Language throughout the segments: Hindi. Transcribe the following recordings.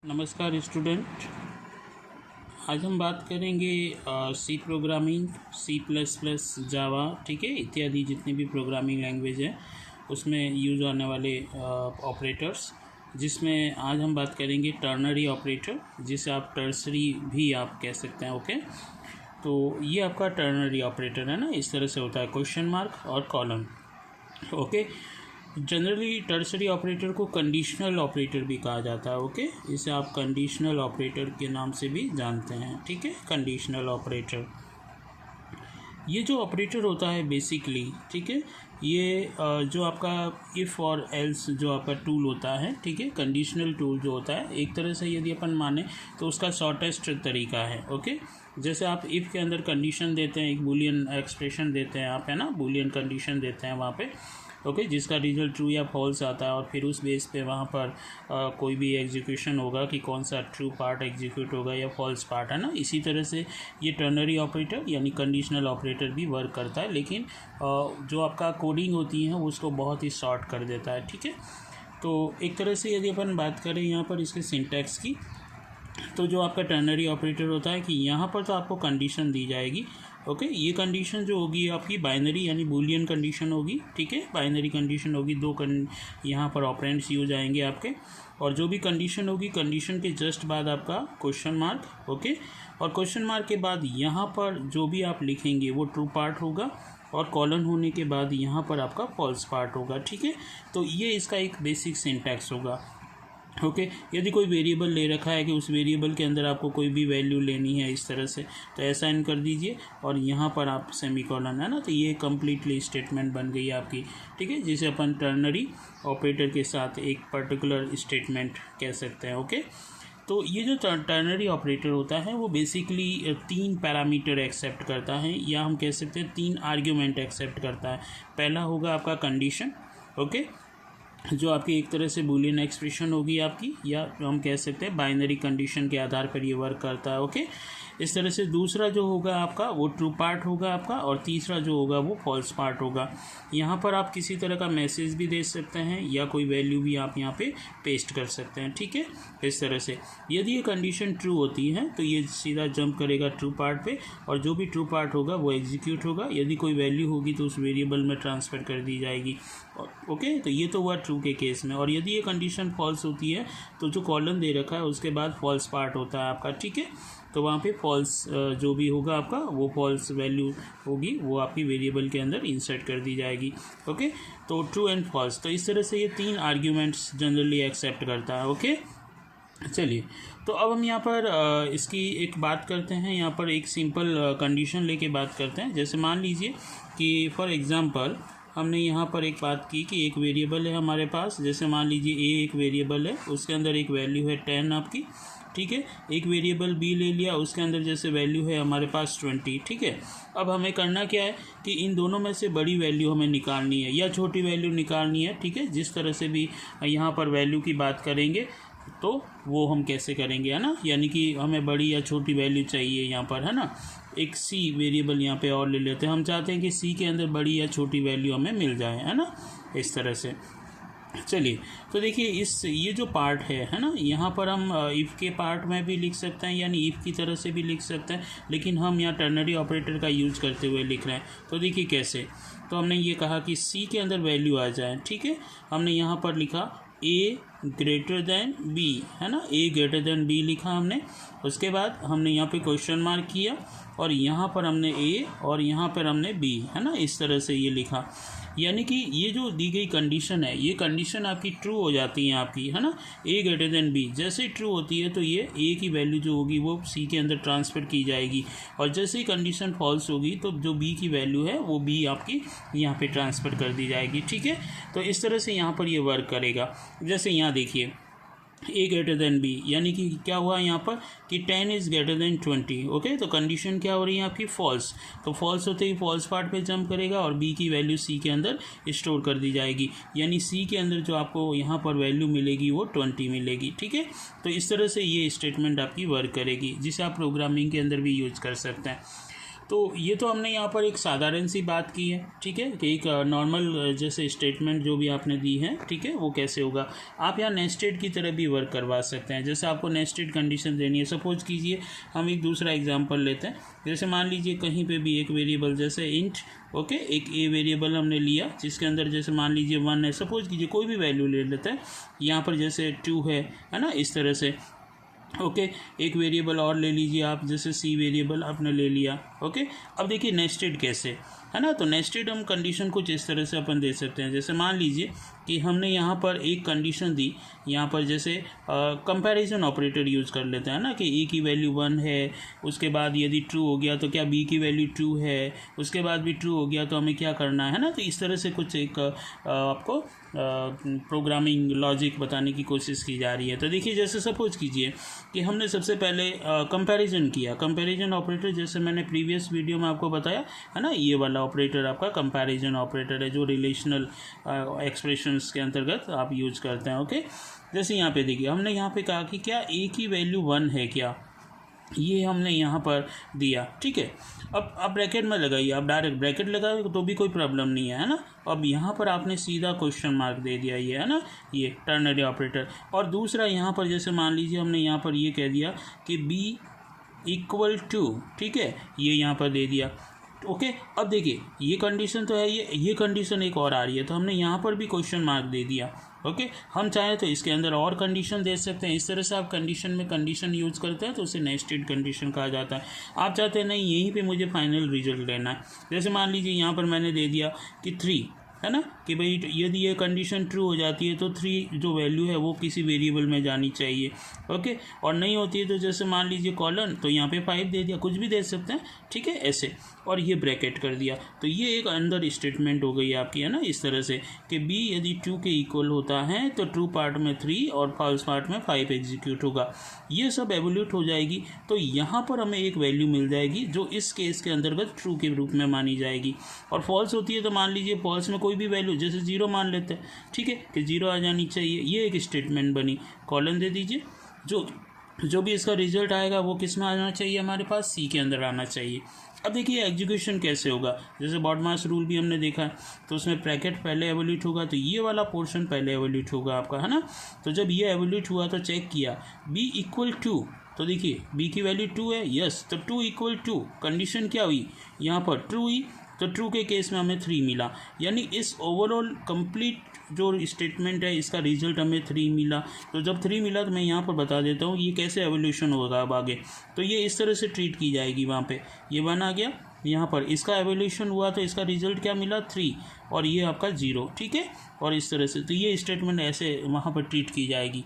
नमस्कार स्टूडेंट। आज हम बात करेंगे C programming, C plus plus, Java, ठीक है, इत्यादि जितनी भी प्रोग्रामिंग लैंग्वेज है उसमें यूज़ होने वाले ऑपरेटर्स, जिसमें आज हम बात करेंगे टर्नरी ऑपरेटर, जिसे आप टर्सरी भी आप कह सकते हैं। ओके, तो ये आपका टर्नरी ऑपरेटर है ना, इस तरह से होता है, क्वेश्चन मार्क और column. Okay, generally tertiary operator को कंडीशनल ऑपरेटर भी कहा जाता है। ओके, इसे आप कंडीशनल ऑपरेटर के नाम से भी जानते हैं। ठीक है, कंडीशनल ऑपरेटर, ये जो ऑपरेटर होता है बेसिकली, ठीक है, ये जो आपका इफ़ और एल्स जो आपका टूल होता है, ठीक है, कंडीशनल टूल जो होता है, एक तरह से यदि अपन माने तो उसका शॉर्टेस्ट तरीका है। ओके, जैसे आप इफ़ के अंदर कंडीशन देते हैं, एक बूलियन एक्सप्रेशन देते हैं आप, है ना, बूलियन कंडीशन देते हैं वहाँ पे। ओके, जिसका रिजल्ट ट्रू या फॉल्स आता है, और फिर उस बेस पे वहाँ पर कोई भी एग्जीक्यूशन होगा कि कौन सा ट्रू पार्ट एग्जीक्यूट होगा या फॉल्स पार्ट, है ना। इसी तरह से ये टर्नरी ऑपरेटर यानी कंडीशनल ऑपरेटर भी वर्क करता है, लेकिन जो आपका कोडिंग होती है वो उसको बहुत ही शॉर्ट कर देता है। ठीक है, तो एक तरह से यदि अपन बात करें यहाँ पर इसके सिंटैक्स की, तो जो आपका टर्नरी ऑपरेटर होता है कि यहाँ पर तो आपको कंडीशन दी जाएगी। ओके, ये कंडीशन जो होगी आपकी बाइनरी यानी बूलियन कंडीशन होगी। ठीक है, बाइनरी कंडीशन होगी, यहाँ पर ऑपरेंड्स यूज आएंगे आपके, और जो भी कंडीशन होगी, कंडीशन के जस्ट बाद आपका क्वेश्चन मार्क। ओके, और क्वेश्चन मार्क के बाद यहाँ पर जो भी आप लिखेंगे वो ट्रू पार्ट होगा, और कॉलन होने के बाद यहाँ पर आपका फॉल्स पार्ट होगा। ठीक है, तो ये इसका एक बेसिक सिंटैक्स होगा। ओके, यदि कोई वेरिएबल ले रखा है कि उस वेरिएबल के अंदर आपको कोई भी वैल्यू लेनी है इस तरह से, तो ऐसा इन कर दीजिए, और यहाँ पर आप सेमीकोलन, है ना, तो ये कम्प्लीटली स्टेटमेंट बन गई आपकी। ठीक है, जिसे अपन टर्नरी ऑपरेटर के साथ एक पर्टिकुलर स्टेटमेंट कह सकते हैं। ओके, तो ये जो टर्नरी ऑपरेटर होता है वो बेसिकली 3 पैरामीटर एक्सेप्ट करता है, या हम कह सकते हैं 3 आर्ग्यूमेंट एक्सेप्ट करता है। पहला होगा आपका कंडीशन, ओके, जो आपकी एक तरह से बूलियन एक्सप्रेशन होगी आपकी, या हम कह सकते हैं बाइनरी कंडीशन के आधार पर ये वर्क करता है। ओके, इस तरह से दूसरा जो होगा आपका वो ट्रू पार्ट होगा आपका, और तीसरा जो होगा वो फॉल्स पार्ट होगा। यहाँ पर आप किसी तरह का मैसेज भी दे सकते हैं, या कोई वैल्यू भी आप यहाँ पे पेस्ट कर सकते हैं। ठीक है, इस तरह से यदि ये कंडीशन ट्रू होती है तो ये सीधा जंप करेगा ट्रू पार्ट पे, और जो भी ट्रू पार्ट होगा वो एग्जीक्यूट होगा। यदि कोई वैल्यू होगी तो उस वेरिएबल में ट्रांसफ़र कर दी जाएगी। ओके, तो ये तो हुआ ट्रू के केस में। और यदि ये कंडीशन फॉल्स होती है तो जो कॉलम दे रखा है उसके बाद फॉल्स पार्ट होता है आपका। ठीक है, तो वहाँ पे फॉल्स जो भी होगा आपका, वो फॉल्स वैल्यू होगी, वो आपकी वेरिएबल के अंदर इंसर्ट कर दी जाएगी। ओके, तो ट्रू एंड फॉल्स, तो इस तरह से ये 3 आर्ग्यूमेंट्स जनरली एक्सेप्ट करता है। ओके, चलिए, तो अब हम यहाँ पर इसकी एक बात करते हैं। यहाँ पर एक सिंपल कंडीशन लेके बात करते हैं। जैसे मान लीजिए कि फॉर एग्ज़ाम्पल हमने यहाँ पर एक बात की कि एक वेरिएबल है हमारे पास, जैसे मान लीजिए ए एक वेरिएबल है, उसके अंदर एक वैल्यू है 10 आपकी। ठीक है, एक वेरिएबल बी ले लिया, उसके अंदर जैसे वैल्यू है हमारे पास 20। ठीक है, अब हमें करना क्या है कि इन दोनों में से बड़ी वैल्यू हमें निकालनी है या छोटी वैल्यू निकालनी है। ठीक है, जिस तरह से भी यहाँ पर वैल्यू की बात करेंगे तो वो हम कैसे करेंगे, है ना, यानी कि हमें बड़ी या छोटी वैल्यू चाहिए यहाँ पर, है ना। एक सी वेरिएबल यहाँ पे और ले लेते हैं, हम चाहते हैं कि सी के अंदर बड़ी या छोटी वैल्यू हमें मिल जाए, है ना, इस तरह से। चलिए, तो देखिए ये जो पार्ट है ना, यहाँ पर हम इफ़ के पार्ट में भी लिख सकते हैं, यानी इफ़ की तरह से भी लिख सकते हैं, लेकिन हम यहाँ टर्नरी ऑपरेटर का यूज़ करते हुए लिख रहे हैं। तो देखिए कैसे, तो हमने ये कहा कि सी के अंदर वैल्यू आ जाए। ठीक है, हमने यहाँ पर लिखा ए ग्रेटर दैन बी, है ना, ए ग्रेटर दैन बी लिखा हमने। उसके बाद हमने यहाँ पे क्वेश्चन मार्क किया, और यहाँ पर हमने ए और यहाँ पर हमने बी, है ना, इस तरह से ये लिखा। यानी कि ये जो दी गई कंडीशन है, ये कंडीशन आपकी ट्रू हो जाती है आपकी, है ना, ए ग्रेटर देन बी। जैसे ही ट्रू होती है तो ये ए की वैल्यू जो होगी वो सी के अंदर ट्रांसफ़र की जाएगी, और जैसे ही कंडीशन फॉल्स होगी तो जो बी की वैल्यू है वो बी आपकी यहाँ पे ट्रांसफ़र कर दी जाएगी। ठीक है, तो इस तरह से यहाँ पर ये वर्क करेगा। जैसे यहाँ देखिए ए ग्रेटर देन बी, यानी कि क्या हुआ यहाँ पर कि 10 इज़ ग्रेटर देन 20। ओके, तो कंडीशन क्या हो रही है आपकी फॉल्स, तो फॉल्स होते ही फॉल्स पार्ट पे जंप करेगा, और बी की वैल्यू सी के अंदर स्टोर कर दी जाएगी, यानी सी के अंदर जो आपको यहाँ पर वैल्यू मिलेगी वो 20 मिलेगी। ठीक है, तो इस तरह से ये स्टेटमेंट आपकी वर्क करेगी, जिसे आप प्रोग्रामिंग के अंदर भी यूज़ कर सकते हैं। तो ये तो हमने यहाँ पर एक साधारण सी बात की है, ठीक है, कि एक नॉर्मल जैसे स्टेटमेंट जो भी आपने दी है, ठीक है, वो कैसे होगा। आप यहाँ नेस्टेड की तरह भी वर्क करवा सकते हैं। जैसे आपको नेस्टेड कंडीशन देनी है, सपोज कीजिए हम एक दूसरा एग्जांपल लेते हैं। जैसे मान लीजिए कहीं पे भी एक वेरिएबल जैसे इंट, ओके, एक ए वेरिएबल हमने लिया जिसके अंदर जैसे मान लीजिए 1 है, सपोज कीजिए कोई भी वैल्यू ले लेते हैं, यहाँ पर जैसे 2 है ना, इस तरह से। ओके, एक वेरिएबल और ले लीजिए आप, जैसे सी वेरिएबल आपने ले लिया। ओके, अब देखिए नेस्टेड कैसे है ना। तो नेस्टेड हम कंडीशन कुछ इस तरह से अपन दे सकते हैं। जैसे मान लीजिए कि हमने यहाँ पर एक कंडीशन दी, यहाँ पर जैसे कंपैरिजन ऑपरेटर यूज़ कर लेते हैं ना, कि ए की वैल्यू 1 है, उसके बाद यदि ट्रू हो गया तो क्या बी की वैल्यू 2 है, उसके बाद भी ट्रू हो गया तो हमें क्या करना है ना। तो इस तरह से कुछ एक आपको प्रोग्रामिंग लॉजिक बताने की कोशिश की जा रही है। तो देखिए जैसे सपोज कीजिए कि हमने सबसे पहले कंपैरिजन किया। कंपैरिजन ऑपरेटर जैसे मैंने प्रीवियस वीडियो में आपको बताया है ना, ये वाला ऑपरेटर आपका कंपैरिजन ऑपरेटर है जो रिलेशनल एक्सप्रेशंस के अंतर्गत आप यूज करते हैं। ओके, जैसे यहाँ पे देखिए हमने यहाँ पे कहा कि क्या ए की वैल्यू 1 है क्या, ये हमने यहाँ पर दिया, ठीक है। अब आप ब्रैकेट में लगाइए, आप डायरेक्ट ब्रैकेट लगाए तो भी कोई प्रॉब्लम नहीं है ना। अब यहाँ पर आपने सीधा क्वेश्चन मार्क दे दिया, ये है ना, ये टर्नरी ऑपरेटर। और दूसरा यहाँ पर जैसे मान लीजिए हमने यहाँ पर ये कह दिया कि बी इक्वल टू, ठीक है, ये यहाँ पर दे दिया। ओके, अब देखिए ये कंडीशन तो है, ये कंडीशन एक और आ रही है, तो हमने यहाँ पर भी क्वेश्चन मार्क दे दिया। ओके, हम चाहें तो इसके अंदर और कंडीशन दे सकते हैं। इस तरह से आप कंडीशन में कंडीशन यूज़ करते हैं तो उसे नेस्टेड कंडीशन कहा जाता है। आप चाहते हैं नहीं यहीं पे मुझे फाइनल रिजल्ट लेना है, जैसे मान लीजिए यहाँ पर मैंने दे दिया कि 3 है ना, कि भाई यदि ये कंडीशन ट्रू हो जाती है तो 3 जो वैल्यू है वो किसी वेरिएबल में जानी चाहिए। ओके, और नहीं होती है तो जैसे मान लीजिए कॉलन, तो यहाँ पे 5 दे दिया, कुछ भी दे सकते हैं, ठीक है, ऐसे, और ये ब्रैकेट कर दिया। तो ये एक अंदर स्टेटमेंट हो गई आपकी, है ना, इस तरह से कि बी यदि 2 के इक्वल होता है तो ट्रू पार्ट में 3 और फॉल्स पार्ट में 5 एग्जीक्यूट होगा। ये सब एवोल्यूट हो जाएगी तो यहाँ पर हमें एक वैल्यू मिल जाएगी जो इस केस के अंतर्गत ट्रू के रूप में मानी जाएगी। और फॉल्स होती है तो मान लीजिए फॉल्स में कोई भी वैल्यू जैसे 0 मान लेते हैं, ठीक है, कि 0 आ जानी चाहिए। ये एक स्टेटमेंट बनी। कॉलन दे दीजिए, जो भी इसका रिजल्ट आएगा वो किस में आना चाहिए, हमारे पास सी के अंदर आना चाहिए। अब देखिए एग्जीक्यूशन कैसे होगा। जैसे बॉडमास रूल भी हमने देखा है, तो उसमें ब्रैकेट पहले एवोल्यूट होगा, तो ये वाला पोर्शन पहले एवोल्यूट होगा आपका, है ना। तो जब ये एवोल्यूट हुआ तो चेक किया बी इक्वल टू, तो देखिए बी की वैल्यू 2 है, यस, तो 2 इक्वल टू कंडीशन क्या हुई, यहाँ पर ट्रू हुई, तो ट्रू के केस में हमें 3 मिला। यानी इस ओवरऑल कंप्लीट जो स्टेटमेंट है इसका रिजल्ट हमें 3 मिला। तो जब 3 मिला तो मैं यहाँ पर बता देता हूँ ये कैसे एवोल्यूशन होगा अब आगे। तो ये इस तरह से ट्रीट की जाएगी, वहाँ पे ये 1 आ गया, यहाँ पर इसका एवोल्यूशन हुआ तो इसका रिजल्ट क्या मिला 3, और ये आपका 0, ठीक है, और इस तरह से। तो ये स्टेटमेंट ऐसे वहाँ पर ट्रीट की जाएगी।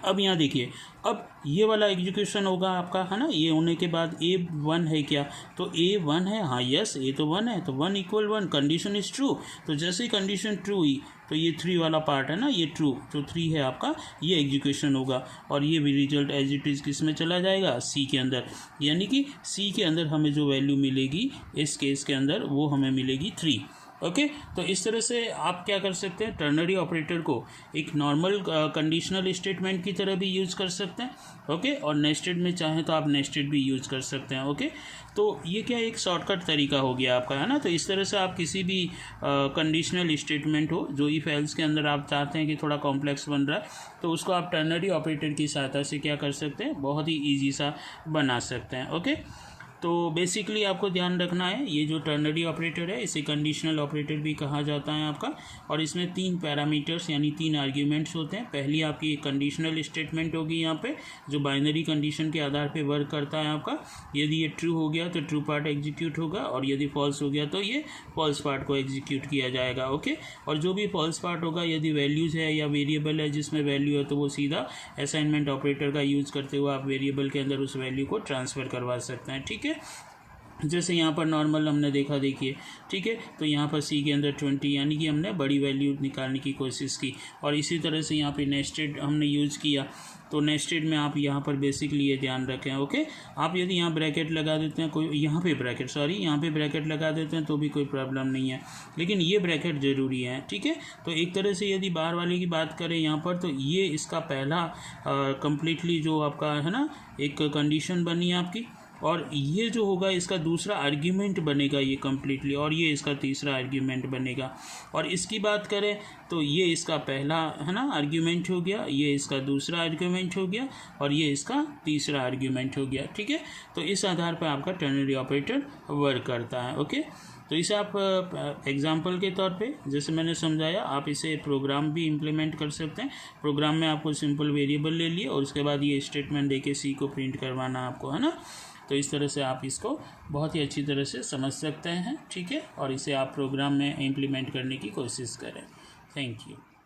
अब यहाँ देखिए, अब ये वाला एग्जीक्यूशन होगा आपका, है ना। ये होने के बाद ए 1 है क्या, तो ए 1 है, हाँ यस, ए तो 1 है, तो 1 इक्वल 1 कंडीशन इज ट्रू। तो जैसे ही कंडीशन ट्रू हुई तो ये 3 वाला पार्ट है ना, ये ट्रू, जो 3 है आपका, ये एग्जीक्यूशन होगा। और ये भी रिजल्ट एज इट इज़ किस में चला जाएगा, सी के अंदर। यानी कि सी के अंदर हमें जो वैल्यू मिलेगी इस केस के अंदर वो हमें मिलेगी 3। ओके, तो इस तरह से आप क्या कर सकते हैं, टर्नरी ऑपरेटर को एक नॉर्मल कंडीशनल स्टेटमेंट की तरह भी यूज़ कर सकते हैं। ओके, और नेस्टेड में चाहें तो आप नेस्टेड भी यूज़ कर सकते हैं। ओके, तो ये क्या एक शॉर्टकट तरीका हो गया आपका, है ना। तो इस तरह से आप किसी भी कंडीशनल स्टेटमेंट हो जो इफ एल्स के अंदर आप चाहते हैं कि थोड़ा कॉम्प्लेक्स बन रहा है, तो उसको आप टर्नरी ऑपरेटर की सहायता से क्या कर सकते हैं, बहुत ही ईजी सा बना सकते हैं। ओके, तो बेसिकली आपको ध्यान रखना है ये जो टर्नरी ऑपरेटर है इसे कंडीशनल ऑपरेटर भी कहा जाता है आपका। और इसमें 3 पैरामीटर्स यानी 3 आर्ग्यूमेंट्स होते हैं। पहली आपकी कंडीशनल स्टेटमेंट होगी यहाँ पे जो बाइनरी कंडीशन के आधार पे वर्क करता है आपका। यदि ये ट्रू हो गया तो ट्रू पार्ट एग्जीक्यूट होगा, और यदि फॉल्स हो गया तो ये फॉल्स पार्ट को एग्जीक्यूट किया जाएगा। ओके, और जो भी फॉल्स पार्ट होगा यदि वैल्यूज़ है या वेरिएबल है जिसमें वैल्यू है तो वो सीधा असाइनमेंट ऑपरेटर का यूज़ करते हुए आप वेरिएबल के अंदर उस वैल्यू को ट्रांसफ़र करवा सकते हैं। ठीक है, जैसे यहाँ पर नॉर्मल हमने देखा, देखिए, ठीक है, तो यहाँ पर सी के अंदर 20 यानी कि हमने बड़ी वैल्यू निकालने की कोशिश की। और इसी तरह से यहाँ पे नेस्टेड हमने यूज़ किया, तो नेस्टेड में आप यहाँ पर बेसिकली ये ध्यान रखें। ओके, आप यदि यहाँ ब्रैकेट लगा देते हैं, कोई यहाँ पे ब्रैकेट लगा देते हैं तो भी कोई प्रॉब्लम नहीं है, लेकिन ये ब्रैकेट ज़रूरी है। ठीक है, तो एक तरह से यदि बाहर वाले की बात करें यहाँ पर, तो ये इसका पहला कंप्लीटली जो आपका है ना एक कंडीशन बनी आपकी। और ये जो होगा इसका दूसरा आर्ग्यूमेंट बनेगा ये कम्प्लीटली, और ये इसका तीसरा आर्ग्यूमेंट बनेगा। और इसकी बात करें तो ये इसका पहला है ना आर्ग्यूमेंट हो गया, ये इसका दूसरा आर्ग्यूमेंट हो गया, और ये इसका तीसरा आर्ग्यूमेंट हो गया। ठीक है, तो इस आधार पर आपका टर्नरी ऑपरेटर वर्क करता है। ओके, तो इसे आप एग्जाम्पल के तौर पे जैसे मैंने समझाया, आप इसे प्रोग्राम भी इम्प्लीमेंट कर सकते हैं। प्रोग्राम में आपको सिंपल वेरिएबल ले लिए और उसके बाद ये स्टेटमेंट देके सी को प्रिंट करवाना आपको, है ना। तो इस तरह से आप इसको बहुत ही अच्छी तरह से समझ सकते हैं। ठीक है, और इसे आप प्रोग्राम में इम्प्लीमेंट करने की कोशिश करें। Thank you.